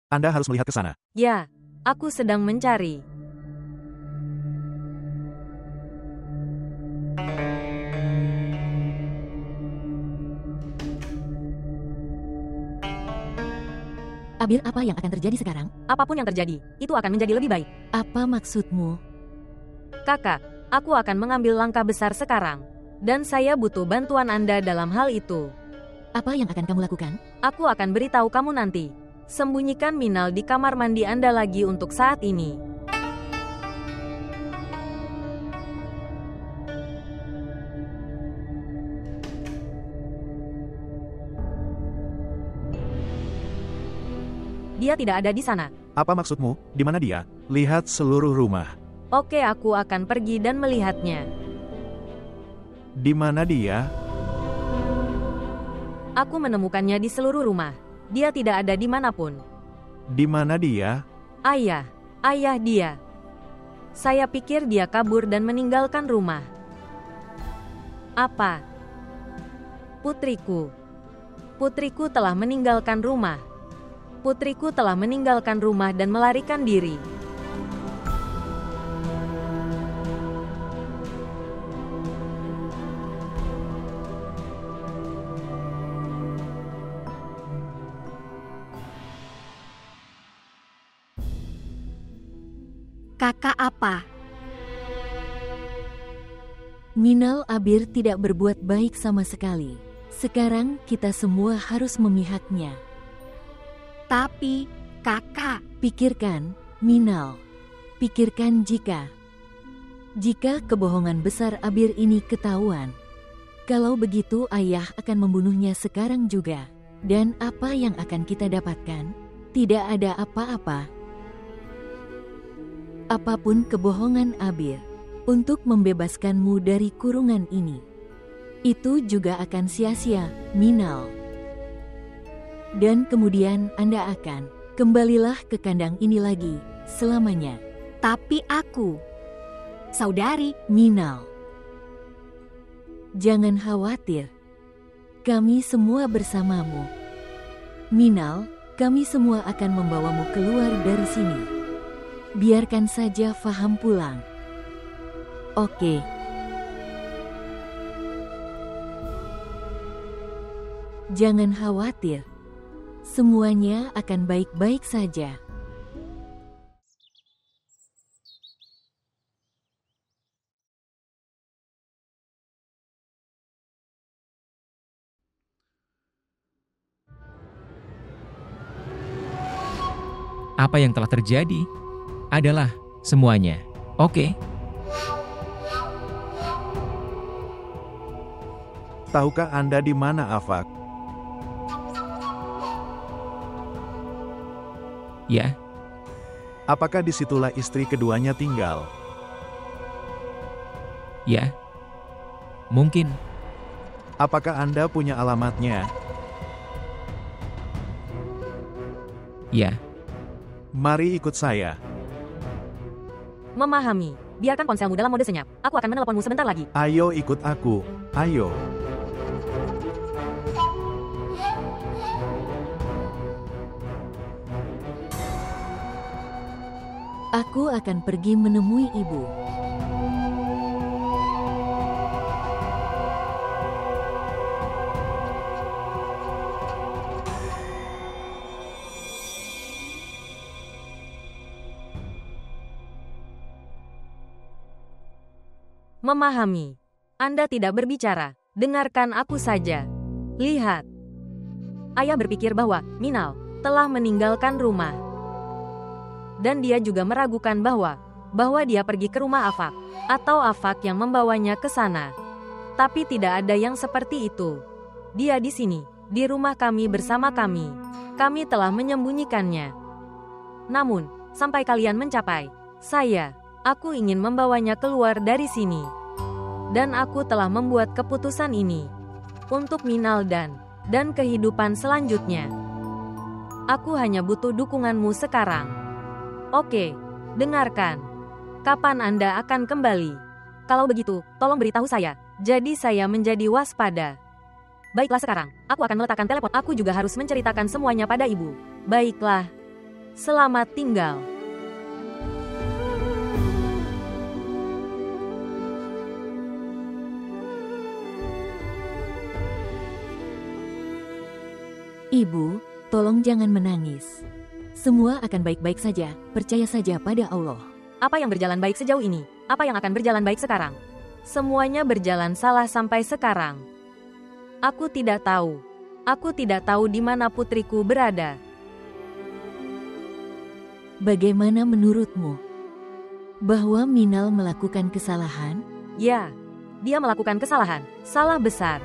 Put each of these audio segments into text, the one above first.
Anda harus melihat ke sana. Ya, aku sedang mencari. Abir, apa yang akan terjadi sekarang? Apapun yang terjadi, itu akan menjadi lebih baik. Apa maksudmu? Kakak, aku akan mengambil langkah besar sekarang. Dan saya butuh bantuan Anda dalam hal itu. Apa yang akan kamu lakukan? Aku akan beritahu kamu nanti. Sembunyikan Minal di kamar mandi Anda lagi untuk saat ini. Dia tidak ada di sana. Apa maksudmu? Di mana dia? Lihat seluruh rumah. Oke, aku akan pergi dan melihatnya. Di mana dia? Aku menemukannya di seluruh rumah. Dia tidak ada di manapun. Di mana dia? Ayah dia. Saya pikir dia kabur dan meninggalkan rumah. Apa? Putriku. Putriku telah meninggalkan rumah. Putriku telah meninggalkan rumah dan melarikan diri. Kakak apa? Minal Abir tidak berbuat baik sama sekali. Sekarang kita semua harus memihaknya. Tapi, kakak, Pikirkan, Minal. Pikirkan jika kebohongan besar Abir ini ketahuan. Kalau begitu ayah akan membunuhnya sekarang juga. Dan apa yang akan kita dapatkan? Tidak ada apa-apa. Apapun kebohongan Abir untuk membebaskanmu dari kurungan ini, itu juga akan sia-sia, Minal. Dan kemudian Anda akan kembalilah ke kandang ini lagi selamanya. tapi aku, saudari, Minal, jangan khawatir. Kami semua bersamamu. Minal, kami semua akan membawamu keluar dari sini. Biarkan saja Faham pulang. Oke. Jangan khawatir. Semuanya akan baik-baik saja. Apa yang telah terjadi adalah semuanya. Oke. Tahukah Anda di mana Afak? Ya, Apakah disitulah istri keduanya tinggal? ya. Mungkin. Apakah Anda punya alamatnya? Ya. Mari ikut saya. Memahami. Biarkan ponselmu dalam mode senyap. Aku akan meneleponmu sebentar lagi. Ayo ikut aku. Ayo. Aku akan pergi menemui ibu. Memahami. Anda tidak berbicara. Dengarkan aku saja. Lihat. Ayah berpikir bahwa Minal telah meninggalkan rumah. Dan dia juga meragukan bahwa dia pergi ke rumah Afak, atau Afak yang membawanya ke sana. Tapi tidak ada yang seperti itu. Dia di sini, di rumah kami bersama kami. Kami telah menyembunyikannya. Namun, sampai kalian mencapai, aku ingin membawanya keluar dari sini. Dan aku telah membuat keputusan ini. Untuk Minal dan kehidupan selanjutnya. Aku hanya butuh dukunganmu sekarang. Oke, dengarkan. Kapan Anda akan kembali? Kalau begitu, tolong beritahu saya. Jadi saya menjadi waspada. Baiklah sekarang, aku akan meletakkan telepon. Aku juga harus menceritakan semuanya pada ibu. Baiklah. Selamat tinggal. Ibu, tolong jangan menangis. Semua akan baik-baik saja, percaya saja pada Allah. Apa yang berjalan baik sejauh ini? Apa yang akan berjalan baik sekarang? Semuanya berjalan salah sampai sekarang. Aku tidak tahu. Aku tidak tahu di mana putriku berada. Bagaimana menurutmu? Bahwa Minal melakukan kesalahan? Ya, dia melakukan kesalahan. Salah besar.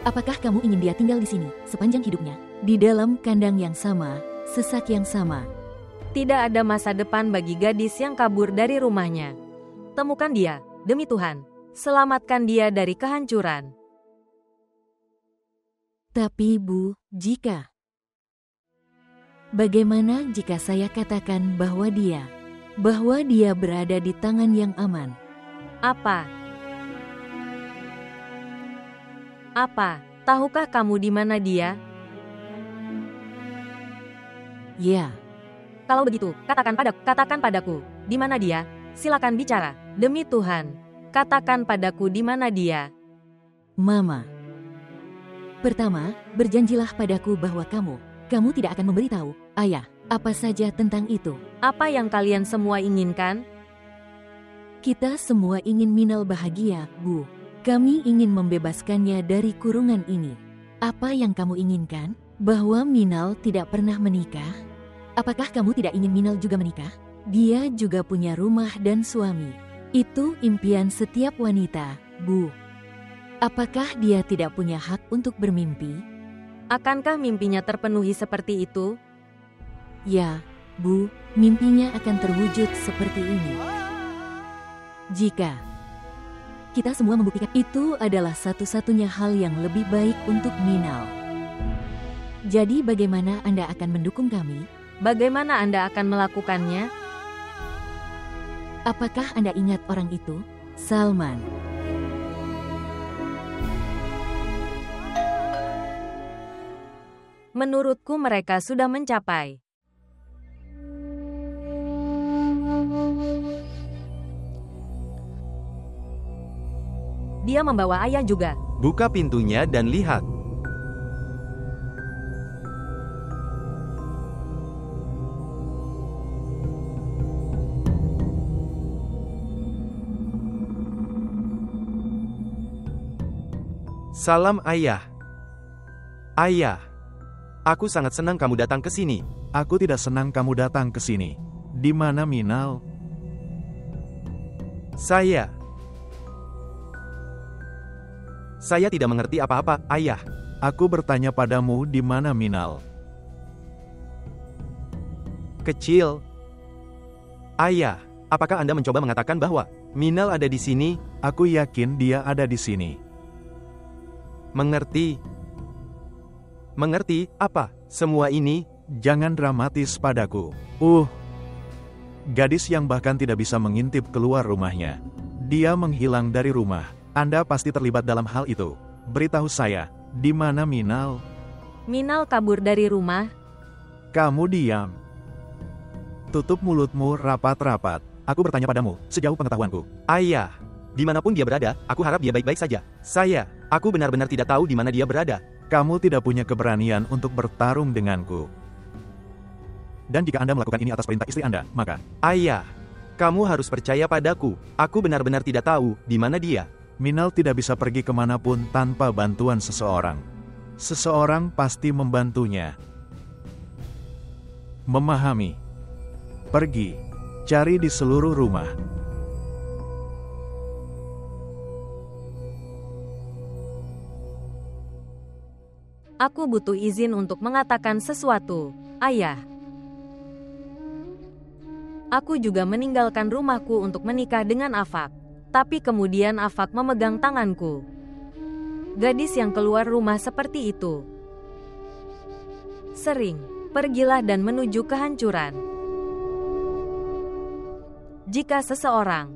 Apakah kamu ingin dia tinggal di sini sepanjang hidupnya? Di dalam kandang yang sama, sesak yang sama. Tidak ada masa depan bagi gadis yang kabur dari rumahnya. Temukan dia, demi Tuhan. Selamatkan dia dari kehancuran. Tapi Bu, bagaimana jika saya katakan bahwa dia berada di tangan yang aman? Apa? Tahukah kamu di mana dia? Ya. Kalau begitu, katakan padaku, di mana dia? Silakan bicara, demi Tuhan. Katakan padaku di mana dia. Mama. Pertama, berjanjilah padaku bahwa kamu tidak akan memberitahu Ayah apa saja tentang itu. Apa yang kalian semua inginkan? Kita semua ingin Minal bahagia, Bu. Kami ingin membebaskannya dari kurungan ini. Apa yang kamu inginkan? Bahwa Minal tidak pernah menikah? Apakah kamu tidak ingin Minal juga menikah? Dia juga punya rumah dan suami. Itu impian setiap wanita, Bu. Apakah dia tidak punya hak untuk bermimpi? Akankah mimpinya terpenuhi seperti itu? Ya, Bu, mimpinya akan terwujud seperti ini. Jika kita semua membuktikan itu adalah satu-satunya hal yang lebih baik untuk Minal. Jadi bagaimana Anda akan mendukung kami? Bagaimana Anda akan melakukannya? Apakah Anda ingat orang itu? Salman. Menurutku mereka sudah mencapai. Dia membawa ayah juga. Buka pintunya dan lihat. Salam Ayah. Ayah, aku sangat senang kamu datang ke sini. Aku tidak senang kamu datang ke sini. Di mana Minal? Saya tidak mengerti apa-apa, Ayah. Aku bertanya padamu di mana Minal? Kecil. Ayah, apakah Anda mencoba mengatakan bahwa Minal ada di sini? Aku yakin dia ada di sini. Mengerti? Mengerti apa semua ini? Jangan dramatis padaku. Gadis yang bahkan tidak bisa mengintip keluar rumahnya. Dia menghilang dari rumah. Anda pasti terlibat dalam hal itu. Beritahu saya, di mana Minal? Minal kabur dari rumah. Kamu diam. Tutup mulutmu rapat-rapat. Aku bertanya padamu, sejauh pengetahuanku. Ayah, dimanapun dia berada, aku harap dia baik-baik saja. Aku benar-benar tidak tahu di mana dia berada. Kamu tidak punya keberanian untuk bertarung denganku. Dan jika Anda melakukan ini atas perintah istri Anda, maka... Ayah, kamu harus percaya padaku. Aku benar-benar tidak tahu di mana dia. Minal tidak bisa pergi kemanapun tanpa bantuan seseorang. Seseorang pasti membantunya. Memahami. Pergi. Cari di seluruh rumah. Aku butuh izin untuk mengatakan sesuatu, Ayah. Aku juga meninggalkan rumahku untuk menikah dengan Afak. Tapi kemudian Afak memegang tanganku. Gadis yang keluar rumah seperti itu. Sering, pergilah dan menuju kehancuran. Jika seseorang,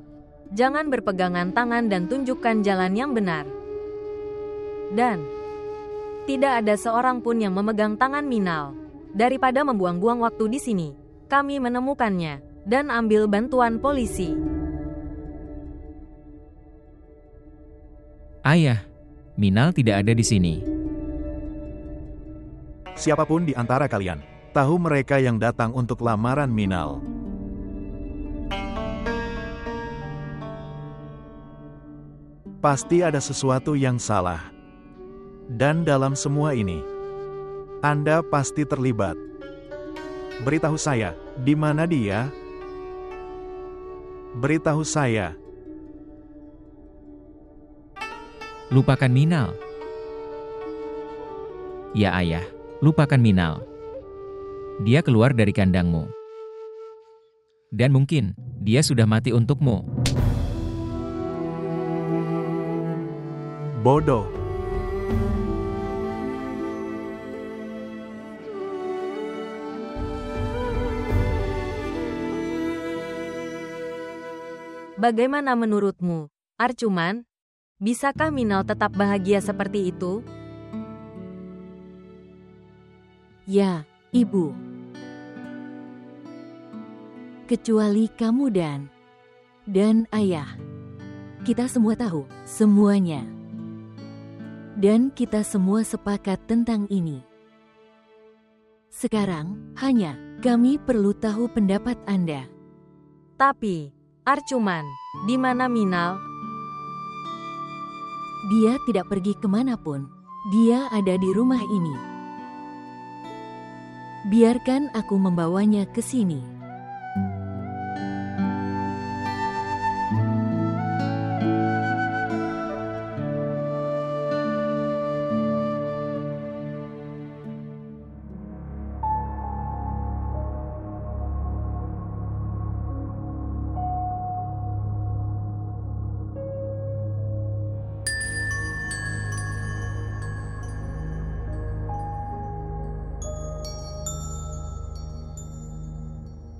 jangan berpegangan tangan dan tunjukkan jalan yang benar. Dan tidak ada seorang pun yang memegang tangan Minal. Daripada membuang-buang waktu di sini, Kami menemukannya dan ambil bantuan polisi. Ayah, Minal tidak ada di sini. Siapapun di antara kalian tahu mereka yang datang untuk lamaran Minal. Pasti ada sesuatu yang salah. Dan dalam semua ini, Anda pasti terlibat. Beritahu saya, di mana dia? Beritahu saya. Lupakan Minal. Ya ayah, lupakan Minal. Dia keluar dari kandangmu. Dan mungkin, dia sudah mati untukmu. Bodoh. Bagaimana menurutmu, Arcuman? Bisakah Minal tetap bahagia seperti itu? Ya, Ibu. Kecuali kamu dan Ayah. Kita semua tahu semuanya. Dan kita semua sepakat tentang ini. Sekarang, hanya kami perlu tahu pendapat Anda. Tapi, Arcuman, di mana Minal? Dia tidak pergi kemanapun. Dia ada di rumah ini. Biarkan aku membawanya ke sini.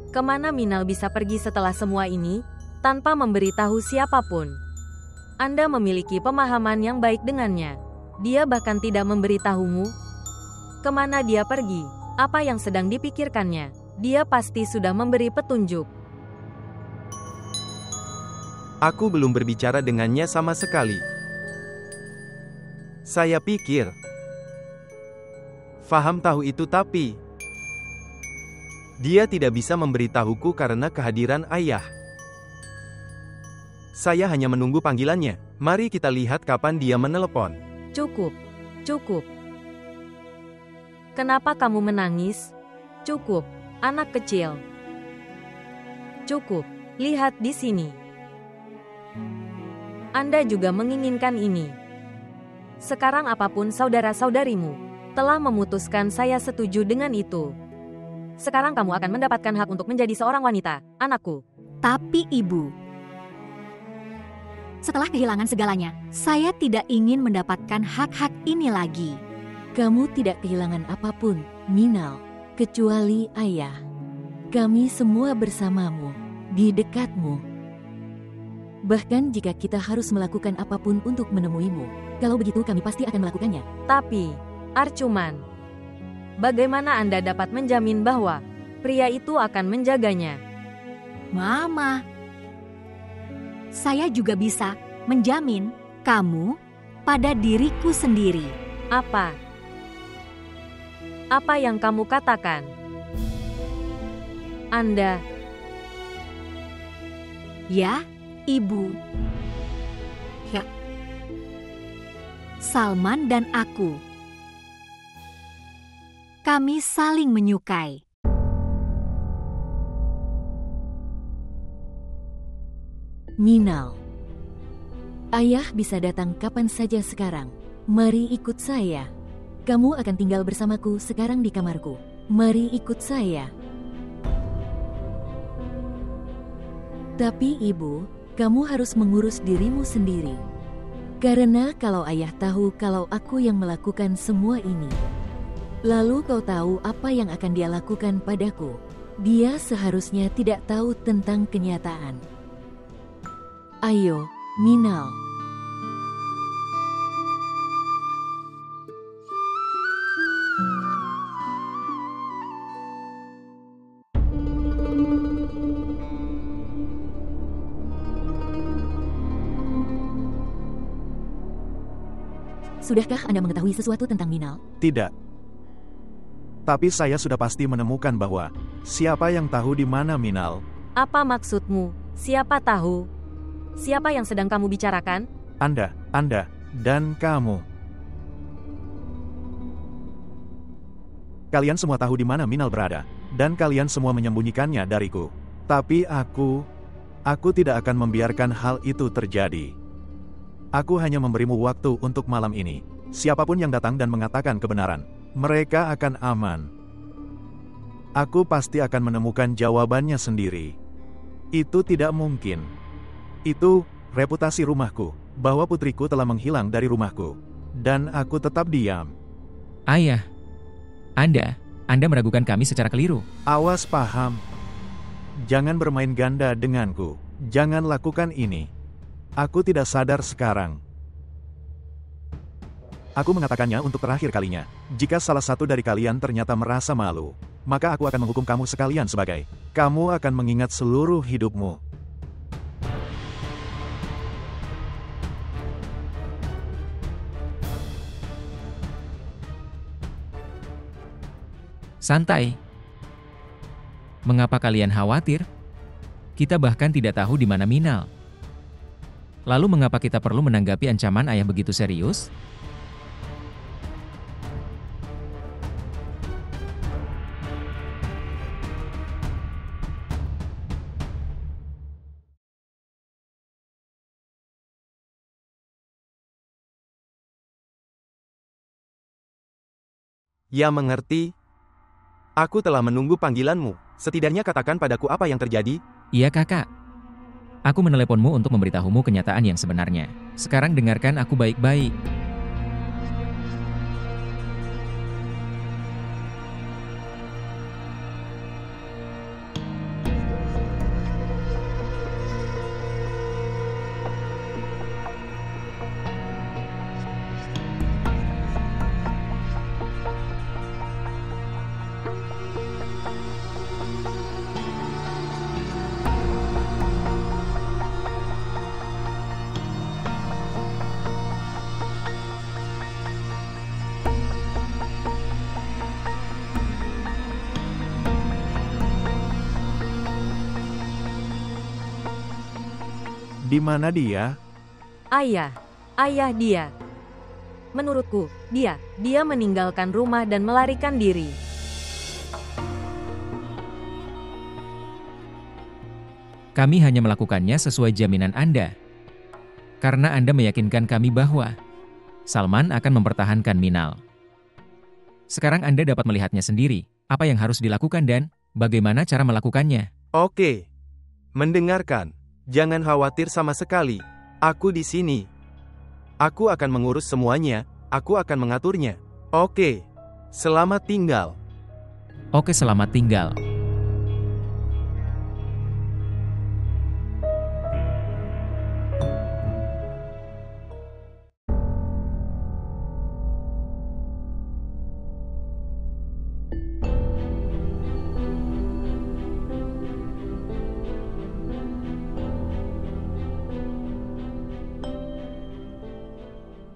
Kemana Minal bisa pergi setelah semua ini, tanpa memberitahu siapapun? Anda memiliki pemahaman yang baik dengannya. Dia bahkan tidak memberitahumu. Kemana dia pergi? Apa yang sedang dipikirkannya? Dia pasti sudah memberi petunjuk. Aku belum berbicara dengannya sama sekali. Saya pikir Faham tahu itu, tapi dia tidak bisa memberitahuku karena kehadiran ayah. Saya hanya menunggu panggilannya. Mari kita lihat kapan dia menelepon. Cukup, cukup. Kenapa kamu menangis? Cukup, anak kecil. Cukup, lihat di sini. Anda juga menginginkan ini. Sekarang apapun saudara-saudarimu telah memutuskan, saya setuju dengan itu. Sekarang kamu akan mendapatkan hak untuk menjadi seorang wanita, anakku. Tapi Ibu, setelah kehilangan segalanya, saya tidak ingin mendapatkan hak-hak ini lagi. Kamu tidak kehilangan apapun, Minal, kecuali Ayah. Kami semua bersamamu, di dekatmu. Bahkan jika kita harus melakukan apapun untuk menemuimu, kalau begitu kami pasti akan melakukannya. Tapi, Arcuman, bagaimana Anda dapat menjamin bahwa pria itu akan menjaganya? Mama, saya juga bisa menjamin kamu pada diriku sendiri. Apa? Apa yang kamu katakan? Anda? Ya, Ibu. Ya. Salman dan aku. Kami saling menyukai. Minal, Ayah bisa datang kapan saja sekarang. Mari ikut saya. Kamu akan tinggal bersamaku sekarang di kamarku. Mari ikut saya. Tapi Ibu, kamu harus mengurus dirimu sendiri. Karena kalau Ayah tahu kalau aku yang melakukan semua ini, lalu kau tahu apa yang akan dia lakukan padaku. Dia seharusnya tidak tahu tentang kenyataan. Ayo, Minal. Sudahkah Anda mengetahui sesuatu tentang Minal? Tidak. Tapi saya sudah pasti menemukan bahwa siapa yang tahu di mana Minal? Apa maksudmu? Siapa tahu? Siapa yang sedang kamu bicarakan? Anda, dan kamu. Kalian semua tahu di mana Minal berada, dan kalian semua menyembunyikannya dariku. Tapi aku tidak akan membiarkan hal itu terjadi. Aku hanya memberimu waktu untuk malam ini. Siapapun yang datang dan mengatakan kebenaran, mereka akan aman. Aku pasti akan menemukan jawabannya sendiri. Itu tidak mungkin. Itu reputasi rumahku, bahwa putriku telah menghilang dari rumahku. Dan aku tetap diam. Ayah, Anda meragukan kami secara keliru. Awas paham. Jangan bermain ganda denganku. Jangan lakukan ini. Aku tidak sadar sekarang. Aku mengatakannya untuk terakhir kalinya. Jika salah satu dari kalian ternyata merasa malu, maka aku akan menghukum kamu sekalian sebagai. Kamu akan mengingat seluruh hidupmu. Santai. Mengapa kalian khawatir? Kita bahkan tidak tahu di mana Minal. Lalu mengapa kita perlu menanggapi ancaman ayah begitu serius? Ya mengerti. Aku telah menunggu panggilanmu. Setidaknya katakan padaku apa yang terjadi. Iya kakak. Aku meneleponmu untuk memberitahumu kenyataan yang sebenarnya. Sekarang dengarkan aku baik-baik. Di mana dia? Ayah dia. Menurutku, dia meninggalkan rumah dan melarikan diri. Kami hanya melakukannya sesuai jaminan Anda. Karena Anda meyakinkan kami bahwa Salman akan mempertahankan Minal. Sekarang Anda dapat melihatnya sendiri, apa yang harus dilakukan dan bagaimana cara melakukannya. Oke. Mendengarkan. Jangan khawatir sama sekali. Aku di sini. Aku akan mengurus semuanya. Aku akan mengaturnya. Oke. Selamat tinggal. Oke, selamat tinggal.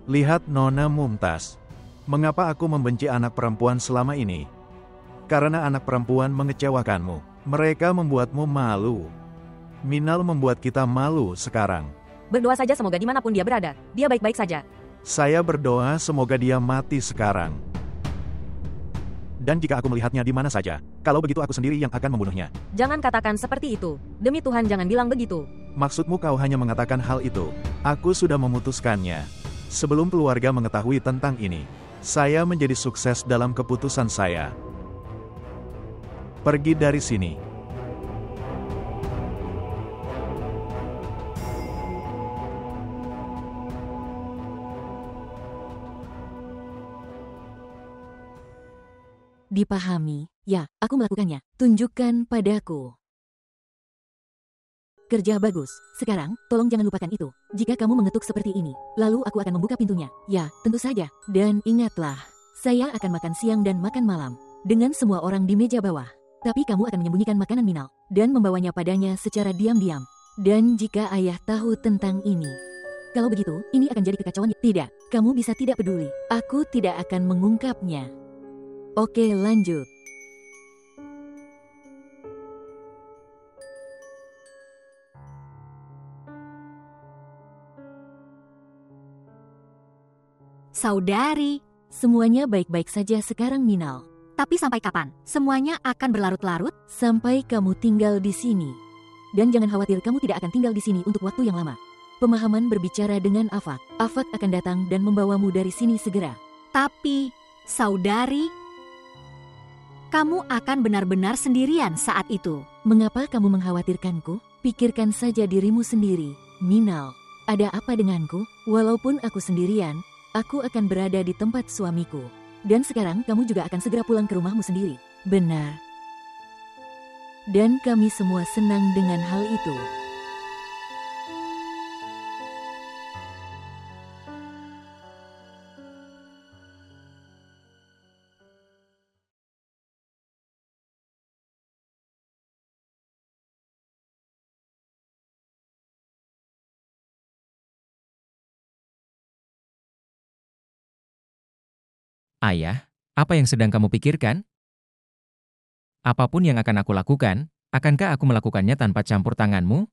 Lihat Nona Mumtaz. Mengapa aku membenci anak perempuan selama ini? Karena anak perempuan mengecewakanmu. Mereka membuatmu malu. Minal membuat kita malu sekarang. Berdoa saja semoga dimanapun dia berada, dia baik-baik saja. Saya berdoa semoga dia mati sekarang. Dan jika aku melihatnya di mana saja, kalau begitu aku sendiri yang akan membunuhnya. Jangan katakan seperti itu. Demi Tuhan jangan bilang begitu. Maksudmu kau hanya mengatakan hal itu. Aku sudah memutuskannya. Sebelum keluarga mengetahui tentang ini, saya menjadi sukses dalam keputusan saya. Pergi dari sini. Dipahami, ya, aku melakukannya. Tunjukkan padaku. Kerja bagus. Sekarang, tolong jangan lupakan itu. Jika kamu mengetuk seperti ini, lalu aku akan membuka pintunya. Ya, tentu saja. Dan ingatlah, saya akan makan siang dan makan malam dengan semua orang di meja bawah. Tapi kamu akan menyembunyikan makanan Minal dan membawanya padanya secara diam-diam. Dan jika ayah tahu tentang ini, Kalau begitu, ini akan jadi kekacauan. Tidak, kamu bisa tidak peduli. Aku tidak akan mengungkapnya. Oke, lanjut. Saudari, Semuanya baik-baik saja sekarang, Minal. tapi sampai kapan? Semuanya akan berlarut-larut? Sampai kamu tinggal di sini. Dan jangan khawatir, kamu tidak akan tinggal di sini untuk waktu yang lama. Pemahaman berbicara dengan Afak. Afak akan datang dan membawamu dari sini segera. Tapi, saudari, kamu akan benar-benar sendirian saat itu. Mengapa kamu mengkhawatirkanku? Pikirkan saja dirimu sendiri, Minal. Ada apa denganku? Walaupun aku sendirian, aku akan berada di tempat suamiku. Dan sekarang kamu juga akan segera pulang ke rumahmu sendiri. Benar. Dan kami semua senang dengan hal itu. Ayah, apa yang sedang kamu pikirkan? Apapun yang akan aku lakukan, akankah aku melakukannya tanpa campur tanganmu?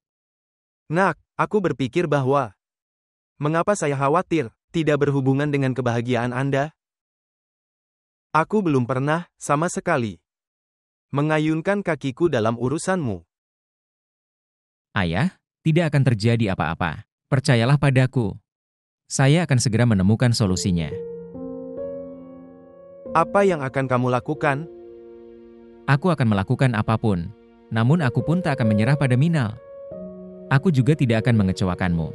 Nak, aku berpikir bahwa mengapa saya khawatir tidak berhubungan dengan kebahagiaan Anda? Aku belum pernah, sama sekali, mengayunkan kakiku dalam urusanmu. Ayah, tidak akan terjadi apa-apa. Percayalah padaku. Saya akan segera menemukan solusinya. Apa yang akan kamu lakukan? Aku akan melakukan apapun. Namun aku pun tak akan menyerah pada Minal. Aku juga tidak akan mengecewakanmu.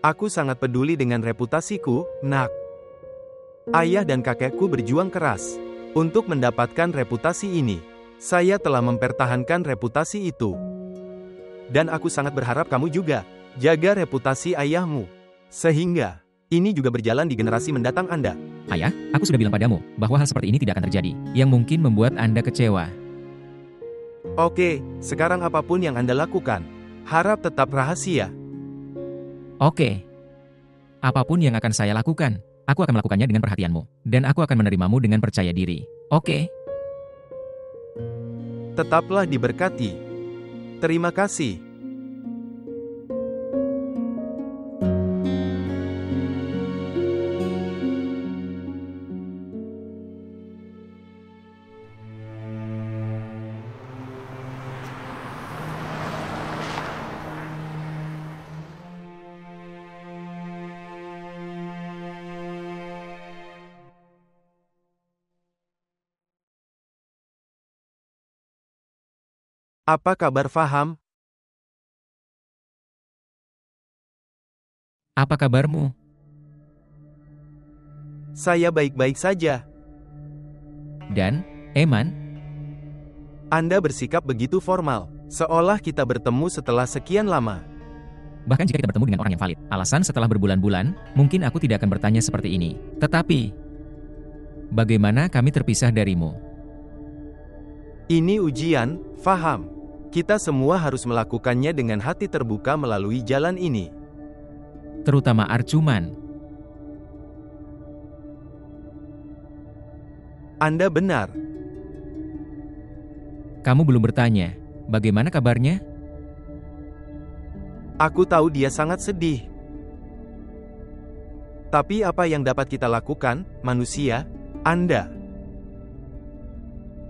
Aku sangat peduli dengan reputasiku, Nak. Ayah dan kakekku berjuang keras untuk mendapatkan reputasi ini. Saya telah mempertahankan reputasi itu. Dan aku sangat berharap kamu juga jaga reputasi ayahmu. Sehingga ini juga berjalan di generasi mendatang Anda. Ayah, aku sudah bilang padamu bahwa hal seperti ini tidak akan terjadi, yang mungkin membuat Anda kecewa. Oke, sekarang apapun yang Anda lakukan, harap tetap rahasia. Oke. Apapun yang akan saya lakukan, aku akan melakukannya dengan perhatianmu. Dan aku akan menerimamu dengan percaya diri. Oke? Tetaplah diberkati. Terima kasih. Apa kabar Faham? Apa kabarmu? Saya baik-baik saja. Dan, Eman? Anda bersikap begitu formal, seolah kita bertemu setelah sekian lama. Bahkan jika kita bertemu dengan orang yang valid, alasan setelah berbulan-bulan, mungkin aku tidak akan bertanya seperti ini. Tetapi, bagaimana kami terpisah darimu? Ini ujian, Faham. Kita semua harus melakukannya dengan hati terbuka melalui jalan ini. Terutama Arcuman. Anda benar. Kamu belum bertanya, bagaimana kabarnya? Aku tahu dia sangat sedih. Tapi apa yang dapat kita lakukan, manusia? Anda.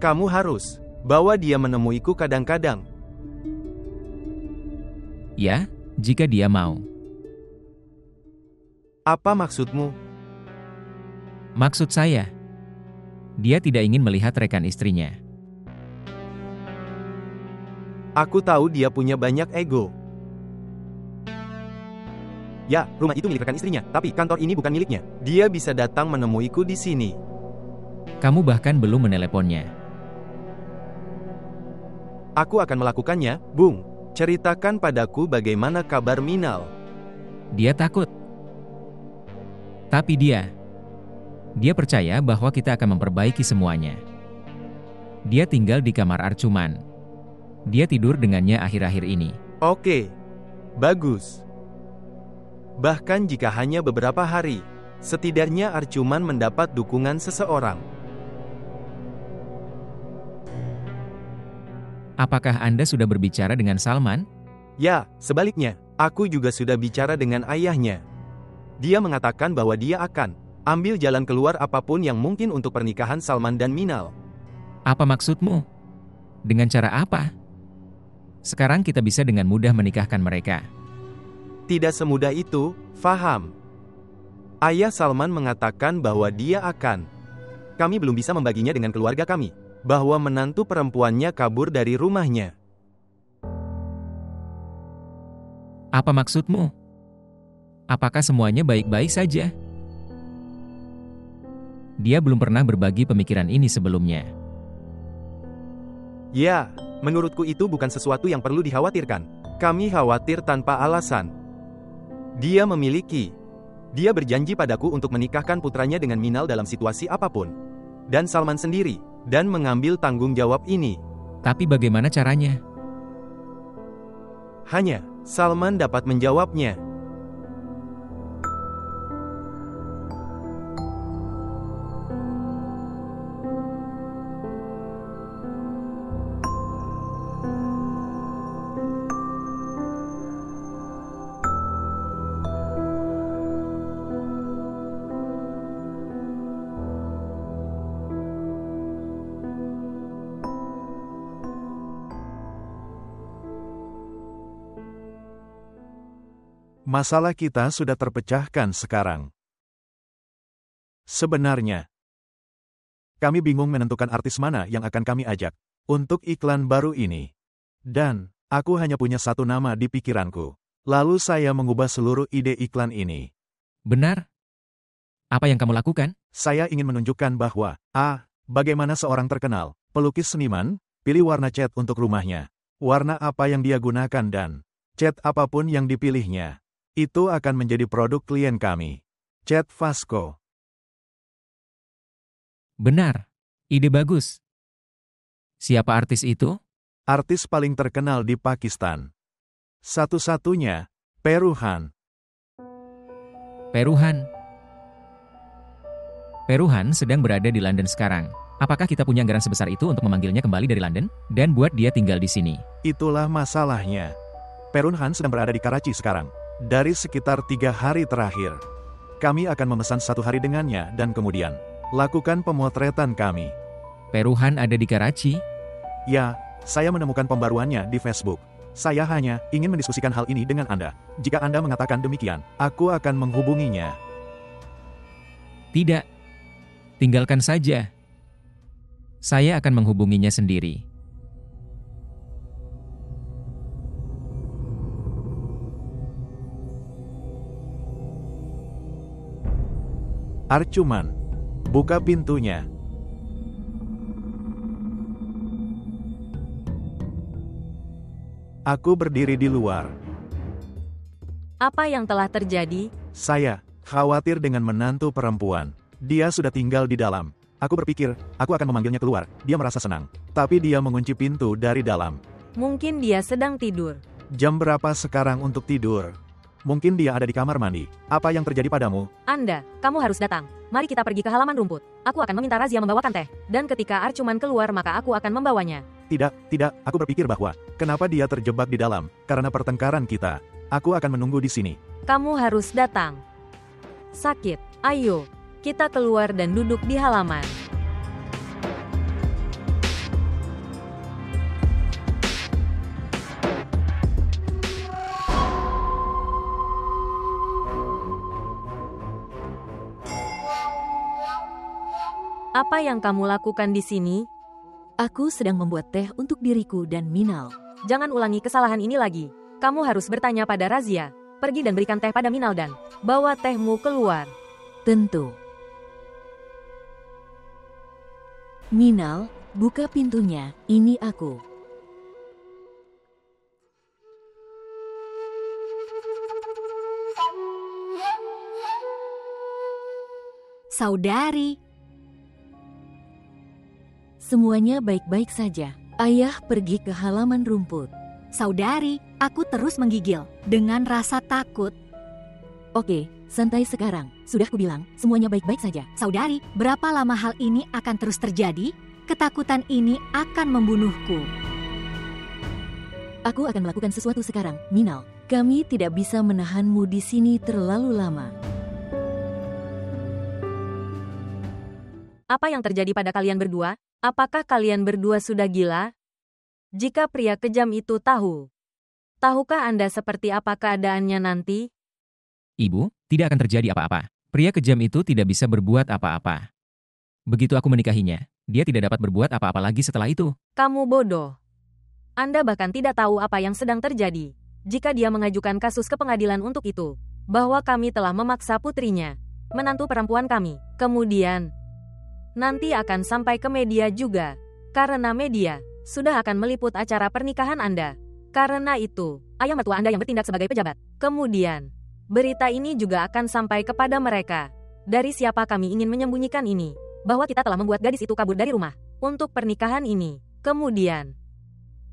Kamu harus bawa dia menemuiku kadang-kadang. Ya, jika dia mau. Apa maksudmu? Maksud saya, dia tidak ingin melihat rekan istrinya. Aku tahu dia punya banyak ego. Ya, rumah itu milik rekan istrinya, tapi kantor ini bukan miliknya. Dia bisa datang menemuiku di sini. Kamu bahkan belum meneleponnya. Aku akan melakukannya, Bung. Ceritakan padaku bagaimana kabar Minal. Dia takut. Tapi dia percaya bahwa kita akan memperbaiki semuanya. Dia tinggal di kamar Arcuman. Dia tidur dengannya akhir-akhir ini. Oke. Bagus. Bahkan jika hanya beberapa hari, setidaknya Arcuman mendapat dukungan seseorang. Apakah Anda sudah berbicara dengan Salman? Ya, sebaliknya, aku juga sudah bicara dengan ayahnya. Dia mengatakan bahwa dia akan ambil jalan keluar apapun yang mungkin untuk pernikahan Salman dan Minal. Apa maksudmu? Dengan cara apa? Sekarang kita bisa dengan mudah menikahkan mereka. Tidak semudah itu, faham. Ayah Salman mengatakan bahwa dia akan. Kami belum bisa membaginya dengan keluarga kami. Bahwa menantu perempuannya kabur dari rumahnya. Apa maksudmu? Apakah semuanya baik-baik saja? Dia belum pernah berbagi pemikiran ini sebelumnya. Ya, menurutku itu bukan sesuatu yang perlu dikhawatirkan. Kami khawatir tanpa alasan. Dia berjanji padaku untuk menikahkan putranya dengan Minal dalam situasi apapun. Dan Salman sendiri, dan mengambil tanggung jawab ini. Tapi bagaimana caranya? Hanya Salman dapat menjawabnya. Masalah kita sudah terpecahkan sekarang. Sebenarnya, kami bingung menentukan artis mana yang akan kami ajak untuk iklan baru ini. Dan, aku hanya punya satu nama di pikiranku. Lalu saya mengubah seluruh ide iklan ini. Benar? Apa yang kamu lakukan? Saya ingin menunjukkan bahwa, bagaimana seorang terkenal, pelukis seniman, pilih warna cat untuk rumahnya. Warna apa yang dia gunakan dan cat apapun yang dipilihnya. Itu akan menjadi produk klien kami. Cat Vasco. Benar. Ide bagus. Siapa artis itu? Artis paling terkenal di Pakistan. Satu-satunya, Peruhan. Peruhan. Peruhan sedang berada di London sekarang. Apakah kita punya anggaran sebesar itu untuk memanggilnya kembali dari London dan buat dia tinggal di sini? Itulah masalahnya. Peruhan sedang berada di Karachi sekarang. Dari sekitar 3 hari terakhir, kami akan memesan 1 hari dengannya dan kemudian lakukan pemotretan kami. Peruhan ada di Karachi? Ya, saya menemukan pembaruannya di Facebook. Saya hanya ingin mendiskusikan hal ini dengan Anda. Jika Anda mengatakan demikian, aku akan menghubunginya. Tidak. Tinggalkan saja. Saya akan menghubunginya sendiri. Arcuman, buka pintunya. Aku berdiri di luar. Apa yang telah terjadi? Saya khawatir dengan menantu perempuan. Dia sudah tinggal di dalam. Aku berpikir, aku akan memanggilnya keluar. Dia merasa senang. Tapi dia mengunci pintu dari dalam. Mungkin dia sedang tidur. Jam berapa sekarang untuk tidur? Mungkin dia ada di kamar mandi. Apa yang terjadi padamu? Anda, kamu harus datang. Mari kita pergi ke halaman rumput. Aku akan meminta Razia membawakan teh. Dan ketika Arcuman keluar maka aku akan membawanya. Tidak, aku berpikir bahwa, kenapa dia terjebak di dalam, karena pertengkaran kita. Aku akan menunggu di sini. Kamu harus datang. Sakit, ayo. Kita keluar dan duduk di halaman. Apa yang kamu lakukan di sini? Aku sedang membuat teh untuk diriku dan Minal. Jangan ulangi kesalahan ini lagi. Kamu harus bertanya pada Razia. Pergi dan berikan teh pada Minal dan bawa tehmu keluar. Tentu. Minal, buka pintunya. Ini aku. Saudari. Semuanya baik-baik saja. Ayah pergi ke halaman rumput. Saudari, aku terus menggigil dengan rasa takut. Oke, santai sekarang. Sudah kubilang, semuanya baik-baik saja. Saudari, berapa lama hal ini akan terus terjadi? Ketakutan ini akan membunuhku. Aku akan melakukan sesuatu sekarang, Minal. Kami tidak bisa menahanmu di sini terlalu lama. Apa yang terjadi pada kalian berdua? Apakah kalian berdua sudah gila? Jika pria kejam itu tahu, tahukah Anda seperti apa keadaannya nanti? Ibu, tidak akan terjadi apa-apa. Pria kejam itu tidak bisa berbuat apa-apa. Begitu aku menikahinya, dia tidak dapat berbuat apa-apa lagi setelah itu. Kamu bodoh. Anda bahkan tidak tahu apa yang sedang terjadi. Jika dia mengajukan kasus ke pengadilan untuk itu, bahwa kami telah memaksa putrinya, menantu perempuan kami, kemudian nanti akan sampai ke media juga. Karena media sudah akan meliput acara pernikahan Anda. Karena itu, ayah mertua Anda yang bertindak sebagai pejabat. Kemudian, berita ini juga akan sampai kepada mereka. Dari siapa kami ingin menyembunyikan ini? Bahwa kita telah membuat gadis itu kabur dari rumah untuk pernikahan ini. Kemudian,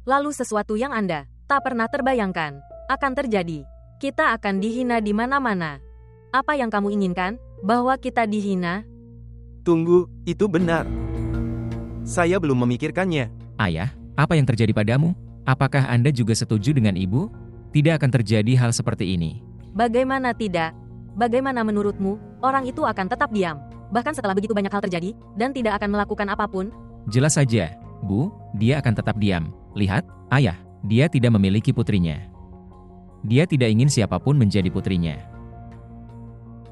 lalu sesuatu yang Anda tak pernah terbayangkan akan terjadi. Kita akan dihina di mana-mana. Apa yang kamu inginkan? Bahwa kita dihina? Tunggu, itu benar. Saya belum memikirkannya. Ayah, apa yang terjadi padamu? Apakah Anda juga setuju dengan ibu? Tidak akan terjadi hal seperti ini. Bagaimana tidak? Bagaimana menurutmu, orang itu akan tetap diam? Bahkan setelah begitu banyak hal terjadi, dan tidak akan melakukan apapun? Jelas saja, Bu, dia akan tetap diam. Lihat, ayah, dia tidak memiliki putrinya. Dia tidak ingin siapapun menjadi putrinya.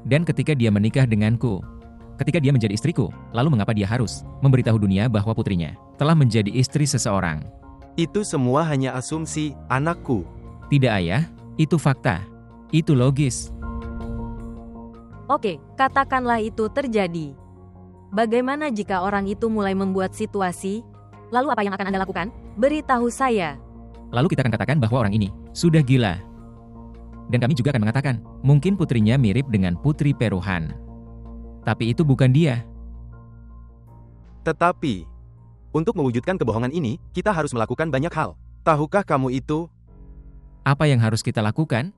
Dan ketika dia menikah denganku, ketika dia menjadi istriku, lalu mengapa dia harus memberitahu dunia bahwa putrinya telah menjadi istri seseorang? Itu semua hanya asumsi, anakku. Tidak ayah, itu fakta. Itu logis. Oke, katakanlah itu terjadi. Bagaimana jika orang itu mulai membuat situasi? Lalu apa yang akan Anda lakukan? Beritahu saya. Lalu kita akan katakan bahwa orang ini sudah gila. Dan kami juga akan mengatakan, mungkin putrinya mirip dengan putri Peruhan. Tapi itu bukan dia. Tetapi, untuk mewujudkan kebohongan ini, kita harus melakukan banyak hal. Tahukah kamu itu? Apa yang harus kita lakukan?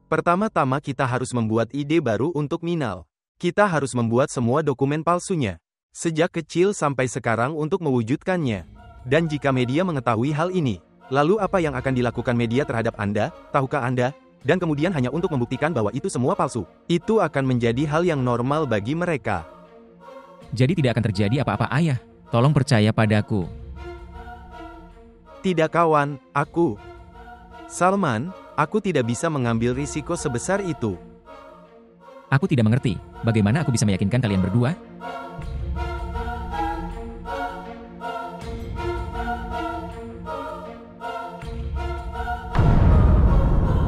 Pertama-tama kita harus membuat ide baru untuk Minal. Kita harus membuat semua dokumen palsunya. Sejak kecil sampai sekarang untuk mewujudkannya. Dan jika media mengetahui hal ini, lalu apa yang akan dilakukan media terhadap Anda? Tahukah Anda? Dan kemudian hanya untuk membuktikan bahwa itu semua palsu. Itu akan menjadi hal yang normal bagi mereka. Jadi tidak akan terjadi apa-apa ayah. Tolong percaya padaku. Tidak kawan, aku. Salman, aku tidak bisa mengambil risiko sebesar itu. Aku tidak mengerti, bagaimana aku bisa meyakinkan kalian berdua?